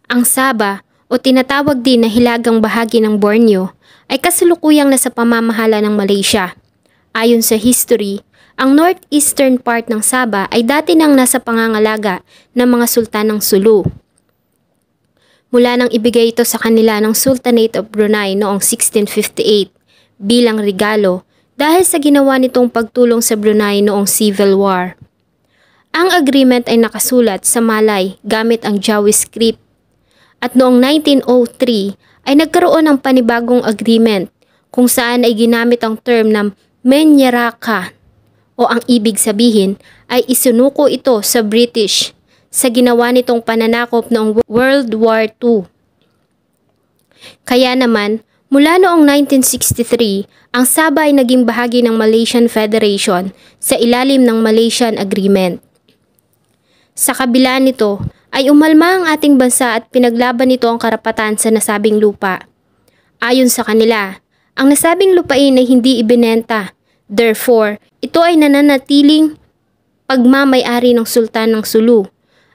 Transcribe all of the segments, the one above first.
Ang Sabah o tinatawag din na hilagang bahagi ng Borneo ay kasalukuyang nasa pamamahala ng Malaysia. Ayon sa history, ang northeastern part ng Sabah ay dati nang nasa pangangalaga ng mga sultan ng Sulu. Mula nang ibigay ito sa kanila ng Sultanate of Brunei noong 1658 bilang regalo dahil sa ginawa nitong pagtulong sa Brunei noong Civil War. Ang agreement ay nakasulat sa Malay gamit ang Jawi script. At noong 1903 ay nagkaroon ng panibagong agreement kung saan ay ginamit ang term na Menyaraka o ang ibig sabihin ay isinuko ito sa British sa ginawa nitong pananakop noong World War II. Kaya naman, mula noong 1963, ang Sabah ay naging bahagi ng Malaysian Federation sa ilalim ng Malaysian Agreement. Sa kabila nito, ay umalma ang ating bansa at pinaglaban nito ang karapatan sa nasabing lupa. Ayon sa kanila, ang nasabing lupain ay hindi ibinenta. Therefore, ito ay nananatiling pagmamay-ari ng Sultan ng Sulu.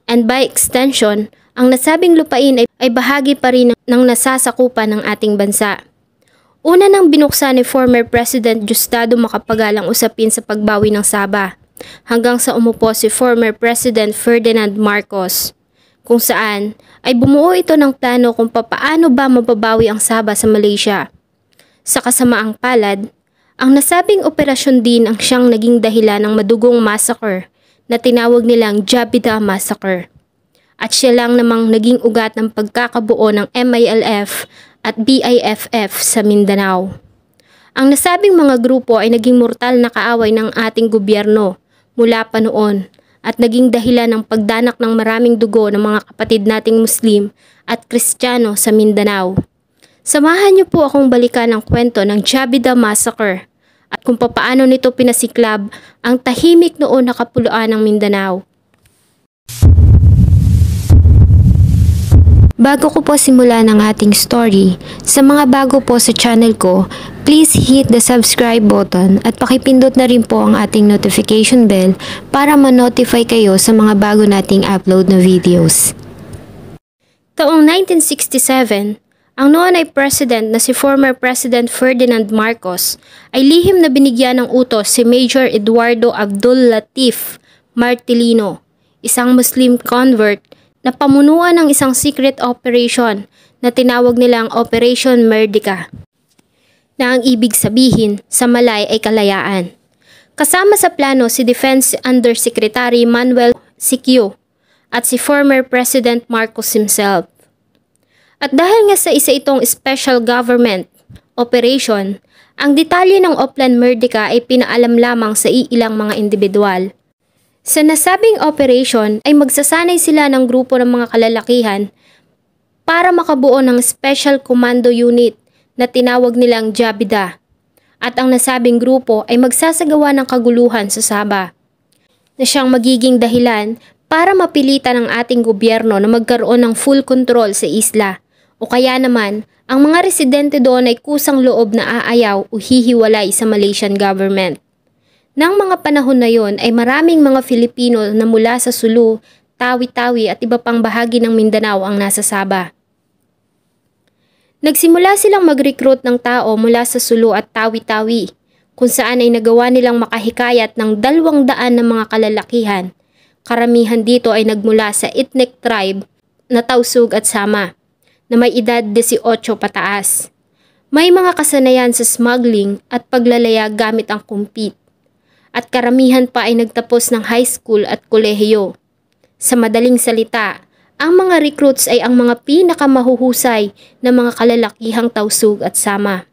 And by extension, ang nasabing lupain ay bahagi pa rin ng nasasakupan ng ating bansa. Una nang binuksan ni former President Diosdado Macapagal ang usapin sa pagbawi ng Sabah, hanggang sa umupo si former President Ferdinand Marcos, kung saan ay bumuo ito ng plano kung papaano ba mababawi ang Sabah sa Malaysia. Sa kasamaang palad, ang nasabing operasyon din ang siyang naging dahilan ng madugong massacre na tinawag nilang Jabida Massacre. At siya lang namang naging ugat ng pagkakabuo ng MILF at BIFF sa Mindanao. Ang nasabing mga grupo ay naging mortal na kaaway ng ating gobyerno mula pa noon at naging dahilan ng pagdanak ng maraming dugo ng mga kapatid nating Muslim at Kristiyano sa Mindanao. Samahan niyo po akong balikan ang kwento ng Jabida Massacre at kung papaano nito pinasiklab ang tahimik noon na kapuluan ng Mindanao. Bago ko po simulan ang ating story, sa mga bago po sa channel ko, please hit the subscribe button at pakipindot na rin po ang ating notification bell para ma-notify kayo sa mga bago nating upload na videos. Taong 1967, ang noon ay president na si former President Ferdinand Marcos ay lihim na binigyan ng utos si Major Eduardo Abdul Latif Martilino, isang Muslim convert na pamunuan ng isang secret operation na tinawag nilang Operation Merdeka, na ang ibig sabihin sa Malay ay kalayaan. Kasama sa plano si Defense Undersecretary Manuel Siquio at si former President Marcos himself. At dahil nga sa isa itong special government operation, ang detalye ng Oplan Merdeka ay pinaalam lamang sa iilang mga individual. Sa nasabing operation ay magsasanay sila ng grupo ng mga kalalakihan para makabuo ng Special Commando Unit na tinawag nilang Jabida. At ang nasabing grupo ay magsasagawa ng kaguluhan sa Sabah, na siyang magiging dahilan para mapilitan ng ating gobyerno na magkaroon ng full control sa isla. O kaya naman, ang mga residente doon ay kusang loob na aayaw o hihiwalay sa Malaysian government. Nang mga panahon na yon ay maraming mga Filipino na mula sa Sulu, Tawi-Tawi at iba pang bahagi ng Mindanao ang nasa Sabah. Nagsimula silang mag-recruit ng tao mula sa Sulu at Tawi-Tawi, kung saan ay nagawa nilang makahikayat ng 200 na mga kalalakihan. Karamihan dito ay nagmula sa ethnic tribe na Tausug at Sama, na may edad 18 pataas. May mga kasanayan sa smuggling at paglalayag gamit ang kumpit. At karamihan pa ay nagtapos ng high school at kolehiyo. Sa madaling salita, ang mga recruits ay ang mga pinakamahuhusay na mga kalalakihang Tausug at Sama.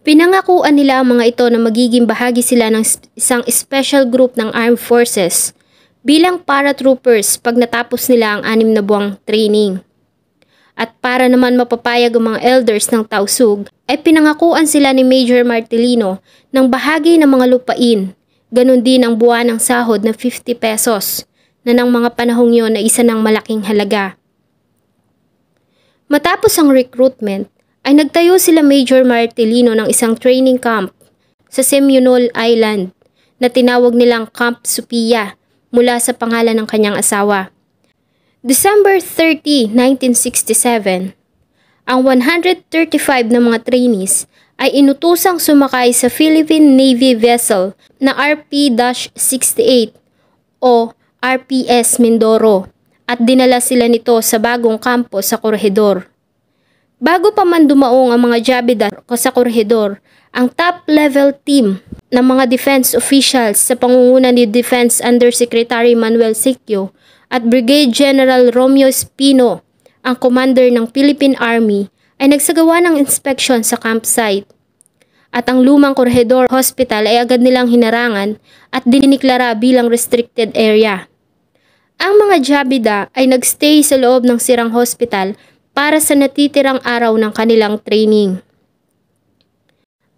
Pinangakuan nila ang mga ito na magiging bahagi sila ng isang special group ng armed forces bilang paratroopers pag natapos nila ang 6 na buwang training. At para naman mapapayag ang mga elders ng Tausug, ay pinangakuan sila ni Major Martilino ng bahagi ng mga lupain, ganun din ang buwan ng sahod na 50 pesos, na ng mga panahong yon na isa ng malaking halaga. Matapos ang recruitment, ay nagtayo sila Major Martilino ng isang training camp sa Seminole Island na tinawag nilang Camp Supia mula sa pangalan ng kanyang asawa. December 30, 1967, ang 135 na mga trainees ay inutusang sumakay sa Philippine Navy vessel na RP-68 o RPS Mindoro at dinala sila nito sa bagong kampo sa Corregidor. Bago pa man dumaong ang mga Jabida sa Corregidor, ang top-level team ng mga defense officials sa pangunguna ni Defense Undersecretary Manuel Sicchio at Brigadier General Romeo Espino, ang commander ng Philippine Army, ay nagsagawa ng inspeksyon sa campsite. At ang lumang Corregidor Hospital ay agad nilang hinarangan at diniklara bilang restricted area. Ang mga Jabida ay nagstay sa loob ng sirang hospital para sa natitirang araw ng kanilang training.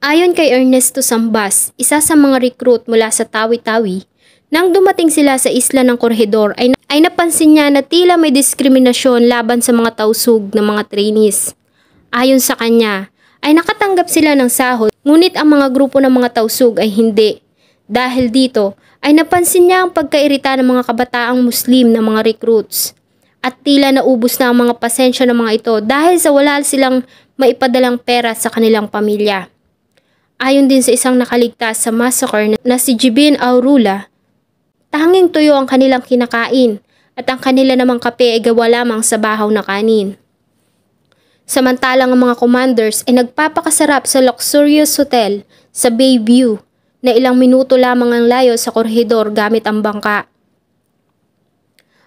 Ayon kay Ernesto Sambas, isa sa mga recruit mula sa Tawi-Tawi, nang dumating sila sa isla ng Corregidor ay napansin niya na tila may diskriminasyon laban sa mga tausug ng mga trainees. Ayon sa kanya, ay nakatanggap sila ng sahod, ngunit ang mga grupo ng mga tausug ay hindi. Dahil dito, ay napansin niya ang pagkairita ng mga kabataang Muslim ng mga recruits. At tila naubos na ang mga pasensya ng mga ito dahil sa wala silang maipadalang pera sa kanilang pamilya. Ayon din sa isang nakaligtas sa massacre na si Jibin Aurula, tanging tuyo ang kanilang kinakain at ang kanila namang kape ay gawa lamang sa bahaw na kanin. Samantalang ang mga commanders ay nagpapakasarap sa luxurious hotel sa Bayview na ilang minuto lamang ang layo sa Corregidor gamit ang bangka.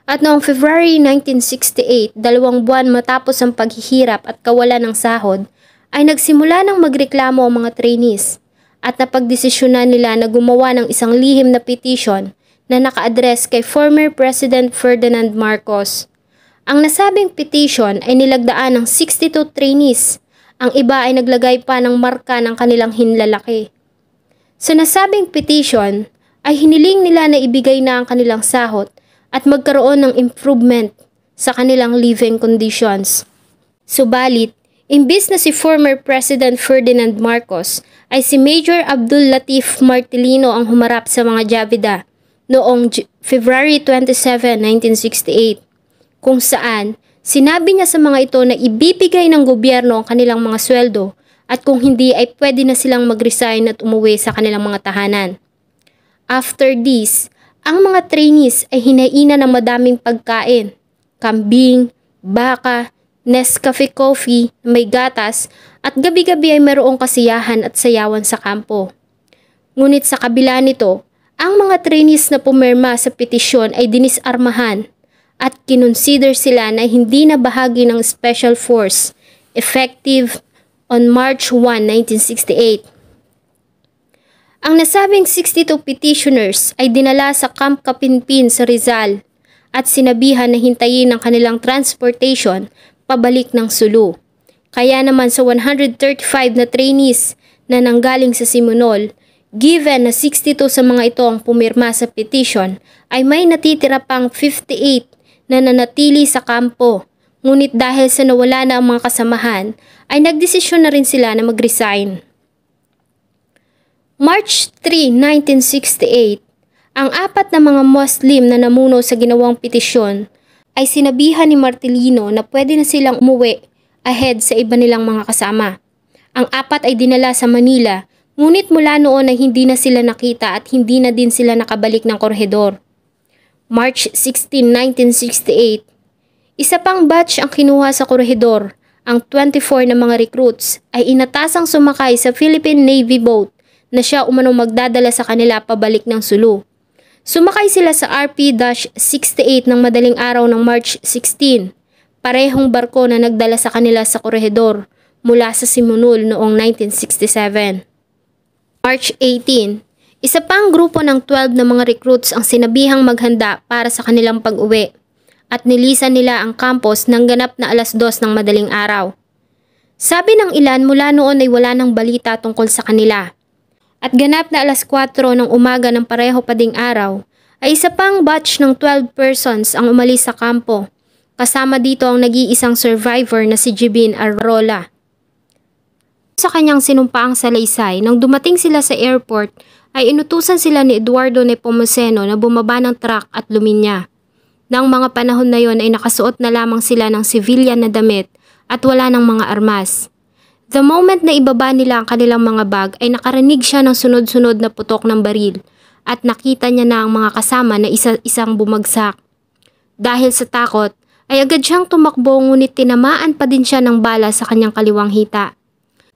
At noong February 1968, 2 buwan matapos ang paghihirap at kawalan ng sahod, ay nagsimula ng magreklamo ang mga trainees at napagdesisyonan nila na gumawa ng isang lihim na petition na naka-address kay former President Ferdinand Marcos. Ang nasabing petition ay nilagdaan ng 62 trainees. Ang iba ay naglagay pa ng marka ng kanilang hinlalaki. Sa nasabing petition ay hiniling nila na ibigay na ang kanilang sahod at magkaroon ng improvement sa kanilang living conditions. Subalit, imbis na si former President Ferdinand Marcos ay si Major Abdul Latif Martilino ang humarap sa mga Jabida noong February 27, 1968, kung saan sinabi niya sa mga ito na ibibigay ng gobyerno ang kanilang mga sweldo at kung hindi ay pwede na silang mag-resign at umuwi sa kanilang mga tahanan. After this, ang mga trainees ay hinaina ng madaming pagkain, kambing, baka, Nescafe coffee na may gatas at gabi-gabi ay mayroong kasiyahan at sayawan sa kampo. Ngunit sa kabila nito, ang mga trainees na pumirma sa petisyon ay dinisarmahan at kinonsider sila na hindi na bahagi ng Special Force, effective on March 1, 1968. Ang nasabing 62 petitioners ay dinala sa Camp Kapinpin sa Rizal at sinabihan na hintayin ang kanilang transportation pabalik ng Sulu. Kaya naman sa 135 na trainees na nanggaling sa Simonol, given na 62 sa mga ito ang pumirma sa petition, ay may natitira pang 58 na nanatili sa kampo. Ngunit dahil sa nawala na ang mga kasamahan, ay nagdesisyon na rin sila na mag-resign. March 3, 1968, ang 4 na mga Muslim na namuno sa ginawang petisyon ay sinabihan ni Martilino na pwede na silang umuwi ahead sa iba nilang mga kasama. Ang 4 ay dinala sa Manila, ngunit mula noon ay hindi na sila nakita at hindi na din sila nakabalik ng Corregidor. March 16, 1968, isa pang batch ang kinuha sa Corregidor. Ang 24 na mga recruits ay inatasang sumakay sa Philippine Navy boat na siya umanong magdadala sa kanila pabalik ng Sulu. Sumakay sila sa RP-68 ng madaling araw ng March 16, parehong barko na nagdala sa kanila sa Corregidor mula sa Simonul noong 1967. March 18, isa pang grupo ng 12 na mga recruits ang sinabihang maghanda para sa kanilang pag-uwi at nilisan nila ang campus ng ganap na 2:00 ng madaling araw. Sabi ng ilan mula noon ay wala nang balita tungkol sa kanila. At ganap na 4:00 ng umaga ng pareho pa ding araw, ay isa pang batch ng 12 persons ang umalis sa kampo. Kasama dito ang nag-iisang survivor na si Jibin Arola. Sa kanyang sinumpaang salaysay, nang dumating sila sa airport, ay inutusan sila ni Eduardo Nepomuceno na bumaba ng truck at luminya. Nang mga panahon na yon ay nakasuot na lamang sila ng civilian na damit at wala ng mga armas. The moment na ibaba nila ang kanilang mga bag ay nakarinig siya ng sunod-sunod na putok ng baril at nakita niya na ang mga kasama na isa-isang bumagsak. Dahil sa takot ay agad siyang tumakbo ngunit tinamaan pa din siya ng bala sa kanyang kaliwang hita.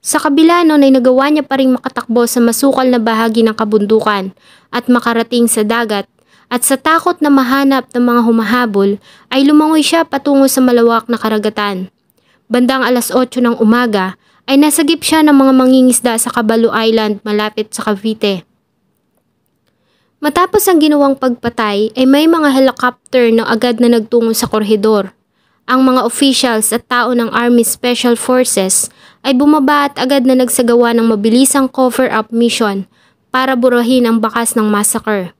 Sa kabila nun ay nagawa niya pa ring makatakbo sa masukal na bahagi ng kabundukan at makarating sa dagat. At sa takot na mahanap ng mga humahabol ay lumangoy siya patungo sa malawak na karagatan. Bandang 8:00 ng umaga ay nasagip siya ng mga mangingisda sa Caballo Island malapit sa Cavite. Matapos ang ginawang pagpatay ay may mga helicopter na agad na nagtungo sa korhedor. Ang mga officials at tao ng Army Special Forces ay bumaba at agad na nagsagawa ng mabilisang cover-up mission para burahin ang bakas ng massacre.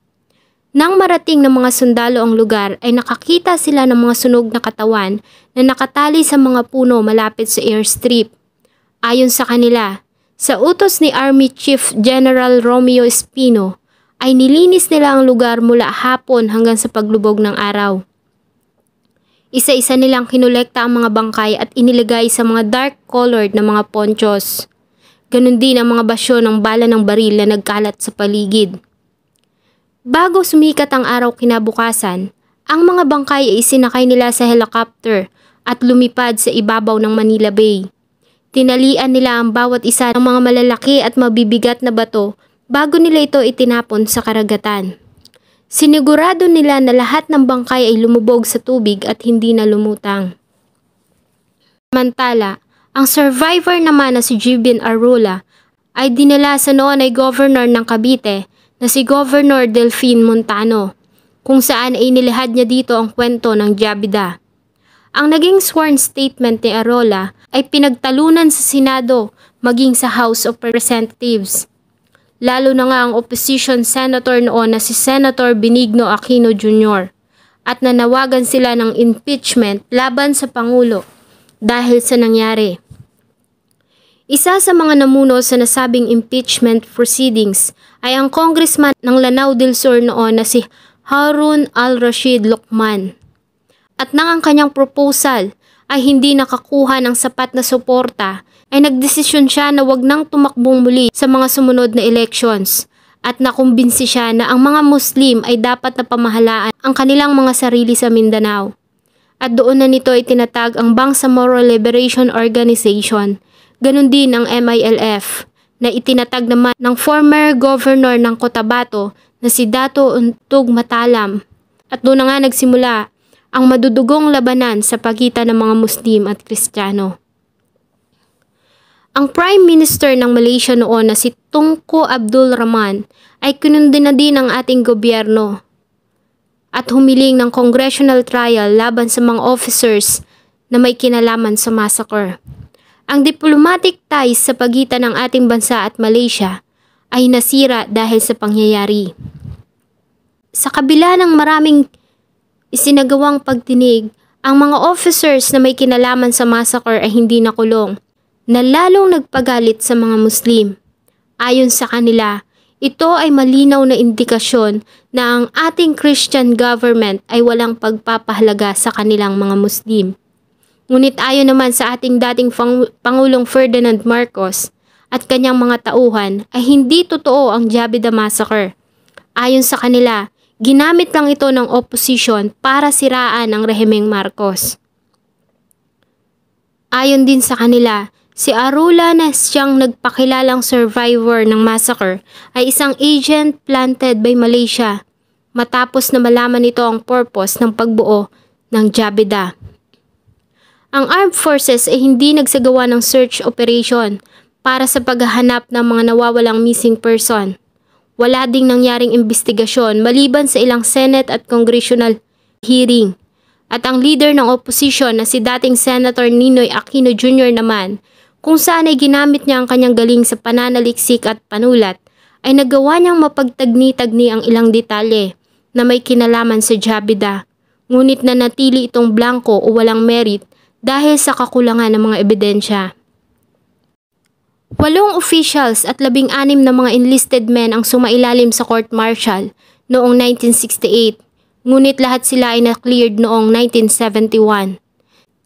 Nang marating ng mga sundalo ang lugar ay nakakita sila ng mga sunog na katawan na nakatali sa mga puno malapit sa airstrip. Ayon sa kanila, sa utos ni Army Chief General Romeo Espino ay nilinis nila ang lugar mula hapon hanggang sa paglubog ng araw. Isa-isa nilang kinolekta ang mga bangkay at inilagay sa mga dark-colored na mga ponchos. Ganon din ang mga basyo ng bala ng baril na nagkalat sa paligid. Bago sumikat ang araw kinabukasan, ang mga bangkay ay isinakay nila sa helicopter at lumipad sa ibabaw ng Manila Bay. Tinalian nila ang bawat isa ng mga malalaki at mabibigat na bato bago nila ito itinapon sa karagatan. Sinigurado nila na lahat ng bangkay ay lumubog sa tubig at hindi na lumutang. Samantala, ang survivor naman na si Jibin Arrola ay dinala sa noon ay governor ng Cavite na si Governor Delfin Montano, kung saan ay inilahad niya dito ang kwento ng Jabida. Ang naging sworn statement ni Arrola ay pinagtalunan sa Senado maging sa House of Representatives. Lalo na nga ang opposition senator noon na si Senator Benigno Aquino Jr. at nanawagan sila ng impeachment laban sa Pangulo dahil sa nangyari. Isa sa mga namuno sa nasabing impeachment proceedings ay ang congressman ng Lanao del Sur noon na si Harun al-Rashid Lucman. At nang ang kanyang proposal ay hindi nakakuha ng sapat na suporta, ay nagdesisyon siya na wag nang tumakbong muli sa mga sumunod na elections at nakumbinsi siya na ang mga Muslim ay dapat na pamahalaan ang kanilang mga sarili sa Mindanao. At doon na nito itinatag ang Bangsamoro Liberation Organization. Ganon din ang MILF na itinatag naman ng former governor ng Cotabato na si Dato Untog Matalam. At doon na nga nagsimula ang madudugong labanan sa pagitan ng mga Muslim at Kristiyano. Ang Prime Minister ng Malaysia noon na si Tunku Abdul Rahman ay kinundina din ng ating gobyerno at humiling ng congressional trial laban sa mga officers na may kinalaman sa massacre. Ang diplomatic ties sa pagitan ng ating bansa at Malaysia ay nasira dahil sa pangyayari. Sa kabila ng maraming isinagawang pagdinig, ang mga officers na may kinalaman sa massacre ay hindi nakulong, na lalong nagpagalit sa mga Muslim. Ayon sa kanila, ito ay malinaw na indikasyon na ang ating Christian government ay walang pagpapahalaga sa kanilang mga Muslim. Ngunit ayon naman sa ating dating Pangulong Ferdinand Marcos at kanyang mga tauhan ay hindi totoo ang Jabida Massacre. Ayon sa kanila, ginamit lang ito ng opposition para siraan ang rehimeng Marcos. Ayon din sa kanila, si Arrola na siyang nagpakilalang survivor ng massacre ay isang agent planted by Malaysia matapos na malaman nito ang purpose ng pagbuo ng Jabida. Ang armed forces ay hindi nagsagawa ng search operation para sa paghahanap ng mga nawawalang missing person. Wala ding nangyaring investigasyon maliban sa ilang Senate at Congressional hearing. At ang leader ng opposition na si dating Senator Ninoy Aquino Jr. naman, kung saan ay ginamit niya ang kanyang galing sa pananaliksik at panulat, ay nagawa niyang mapagtagni-tagni ang ilang detalye na may kinalaman sa Jabida. Ngunit nanatili itong blanco o walang merit dahil sa kakulangan ng mga ebidensya. 8 officials at 16 na mga enlisted men ang sumailalim sa court-martial noong 1968, ngunit lahat sila ay na-cleared noong 1971.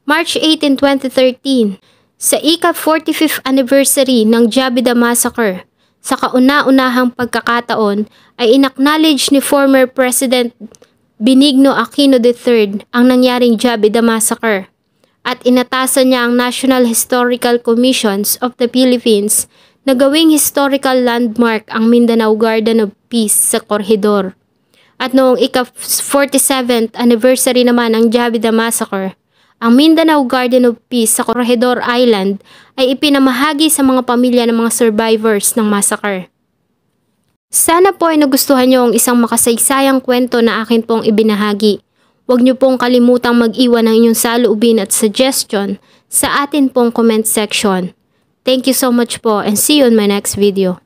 March 18, 2013, sa ika-45th anniversary ng Jabida Massacre, sa kauna-unahang pagkakataon ay inacknowledge ni former President Benigno Aquino III ang nangyaring Jabida Massacre at inatasan niya ang National Historical Commissions of the Philippines na gawing historical landmark ang Mindanao Garden of Peace sa Corregidor. At noong ika-47th anniversary naman ng Jabida Massacre, ang Mindanao Garden of Peace sa Corregidor Island ay ipinamahagi sa mga pamilya ng mga survivors ng massacre. Sana po ay nagustuhan niyo ang isang makasaysayang kwento na akin pong ibinahagi. Huwag niyo pong kalimutang mag-iwan ng inyong saloobin at suggestion sa atin pong comment section. Thank you so much po and see you in my next video.